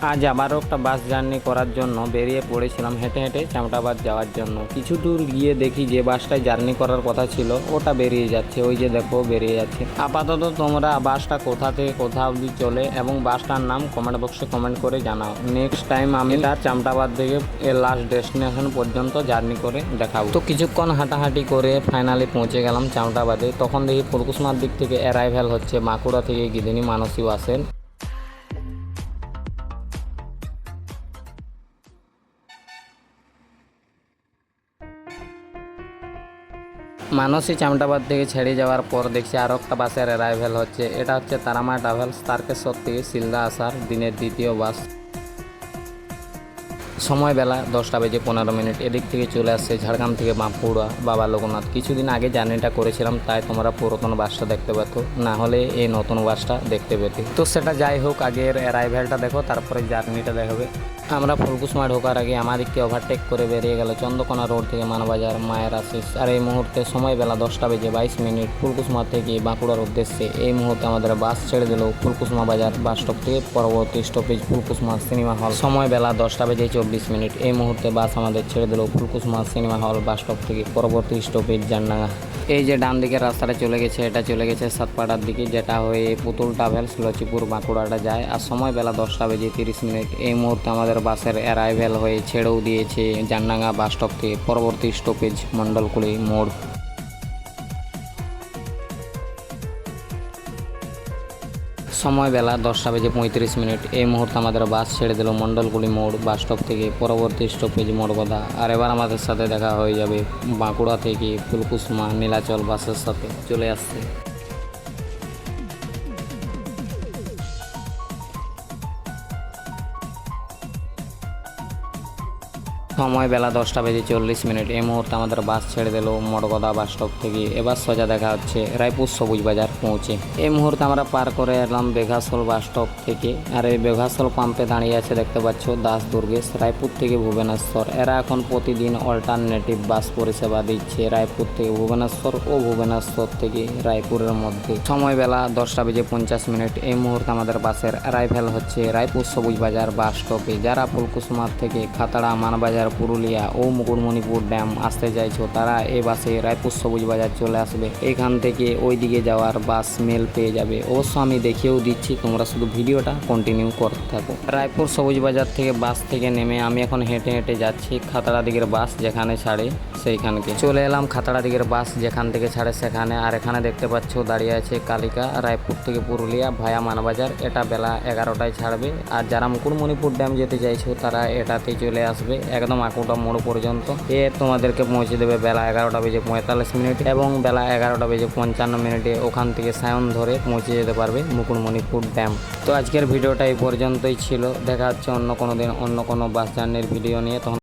আজ আবারও একটা বাস জার্নি করার জন্য বেরিয়ে পড়েছিলাম হেঁটে হেঁটে চামটাবাদ যাওয়ার জন্য। কিছু দূর গিয়ে দেখি যে বাসটায় জার্নি করার কথা ছিল ওটা বেরিয়ে যাচ্ছে, ওই যে দেখো বেরিয়ে যাচ্ছে। আপাতত তোমরা বাসটা কোথা থেকে কোথা অবধি চলে এবং বাসটার নাম কমেন্ট বক্সে কমেন্ট করে জানাও। নেক্সট টাইম আমি তার চামটাবাদ থেকে এর লাস্ট ডেস্টিনেশন পর্যন্ত জার্নি করে দেখাবো। তো কিছুক্ষণ হাঁটাহাঁটি করে ফাইনালি পৌঁছে গেলাম চামটাবাদে। তখন দেখি ফুলকুসমার দিক থেকে অ্যারাইভেল হচ্ছে বাঁকুড়া থেকে গিদিনি মানসী বাসের। মানসী চামটাবাদ থেকে ছেড়ে যাওয়ার পর দেখছি আরও একটা বাসের অ্যারাইভেল হচ্ছে। এটা হচ্ছে তারামা ট্রাভেলস, তারকেশ্বর থেকে শিলদা আসার দিনের দ্বিতীয় বাস। সময় বেলা 10:15। এদিক থেকে চলে আসছে ঝাড়গ্রাম থেকে বাঁকুড়া বাবা লোকনাথ। কিছুদিন আগে জার্নিটা করেছিলাম, তাই তোমরা পুরাতন বাসটা দেখতে পেতো, না হলে এই নতুন বাসটা দেখতে পেতে। তো সেটা যাই হোক, আগের অ্যারাইভেলটা দেখো তারপরে জার্নিটা দেখাবে। আমরা ফুলকুসমা ঢোকার আগে আমাদেরকে ওভারটেক করে বেরিয়ে গেল চন্দ্রকোনা রোড থেকে মানবাজার মায়ের আশিস। আর এই মুহূর্তে সময় বেলা 10:22। ফুলকুসমা থেকে বাঁকুড়ার উদ্দেশ্যে এই মুহূর্তে আমাদের বাস ছেড়ে দিল ফুলকুসমা বাজার বাস স্টপ থেকে। পরবর্তী স্টপেজ ফুলকুসমা সিনেমা হল। সময় বেলা 10:24। এই মুহূর্তে বাস আমাদের ছেড়ে দিল ফুলকুসমা সিনেমা হল বাস স্টপ থেকে। পরবর্তী স্টপেজ জানডাঙ্গা। এই যে ডান দিকের রাস্তাটা চলে গেছে, এটা চলে গেছে সাতপাড়ার দিকে, যেটা হয়ে পুতুল ট্রাভেলস লচিপুর বাঁকুড়াটা যায়। আর সময় বেলা 10:30। এই মুহূর্তে আমাদের বাসের অ্যারাইভেল হয়ে ছেড়েও দিয়েছে জানডাঙ্গা বাস স্টপ থেকে। পরবর্তী স্টপেজ মণ্ডলকুলি মোড়। সময় বেলা 10:35। এই মুহূর্তে আমাদের বাস ছেড়ে দিল মণ্ডলকুলি মোড় বাস স্টপ থেকে। পরবর্তী স্টপেজ মোড়গদা। আর এবার আমাদের সাথে দেখা হয়ে যাবে বাঁকুড়া থেকে ফুলকুসমা নীলাচল বাসের সাথে চলে আসছে। সময় বেলা 10:40। এই মুহূর্তে আমাদের বাস ছেড়ে দিল মডগদা বাস স্টপ থেকে। এবার সোজা দেখা হচ্ছে রায়পুর সবুজ বাজার পৌঁছে। এই মুহূর্তে আমরা পার করে এলাম বেঘাসল বাস স্টপ থেকে। আর এই বেঘাসল পাম্পে দাঁড়িয়ে আছে দেখতে পাচ্ছ দাস দুর্গেশ, রায়পুর থেকে ভুবনেশ্বর। এরা এখন প্রতিদিন অল্টারনেটিভ বাস পরিষেবা দিচ্ছে রায়পুর থেকে ভুবনেশ্বর ও ভুবনেশ্বর থেকে রায়পুরের মধ্যে। সময় বেলা 10:50। এই মুহূর্তে আমাদের বাসের অ্যারাইভেল হচ্ছে রায়পুর সবুজ বাজার বাস স্টপে। যারা ফুলকুসমার থেকে খাতড়া মানবাজার পুরুলিয়া ও মুকুটমণিপুর ড্যাম আসতে চাইছো তারা এই বাসে রায়পুর সবুজ বাজার চলে আসবে। এখান থেকে ওই দিকে যাওয়ার বাস মেল পেয়ে যাবে। অবশ্য আমি দেখিয়েও দিচ্ছি, তোমরা শুধু ভিডিওটা কন্টিনিউ করতে থাকো। রায়পুর সবুজ বাজার থেকে বাস থেকে নেমে আমি এখন হেঁটে হেঁটে যাচ্ছি খাতড়া দিকের বাস যেখানে ছাড়ে সেইখানকে। চলে এলাম খাতড়া দিকের বাস যেখান থেকে ছাড়ে সেখানে। আর এখানে দেখতে পাচ্ছ দাঁড়িয়ে আছে কালিকা রায়পুর থেকে পুরুলিয়া ভায়া মানবাজার। এটা বেলা 11টায় ছাড়বে। আর যারা মুকুটমণিপুর ড্যাম যেতে চাইছো তারা এটাতে চলে আসবে একদম আকুটা মোড় পর্যন্ত। তোমাদেরকে পৌঁছে দেবে বেলা 11:45 এবং বেলা 11:55 ওখান থেকে সায়ন ধরে পৌঁছে যেতে পারবে মুকুটমণিপুর ড্যাম। তো আজকের ভিডিওটা এই পর্যন্তই ছিল। দেখা হচ্ছে অন্য কোনো দিন অন্য কোনো বাস জার্নির ভিডিও নিয়ে। তখন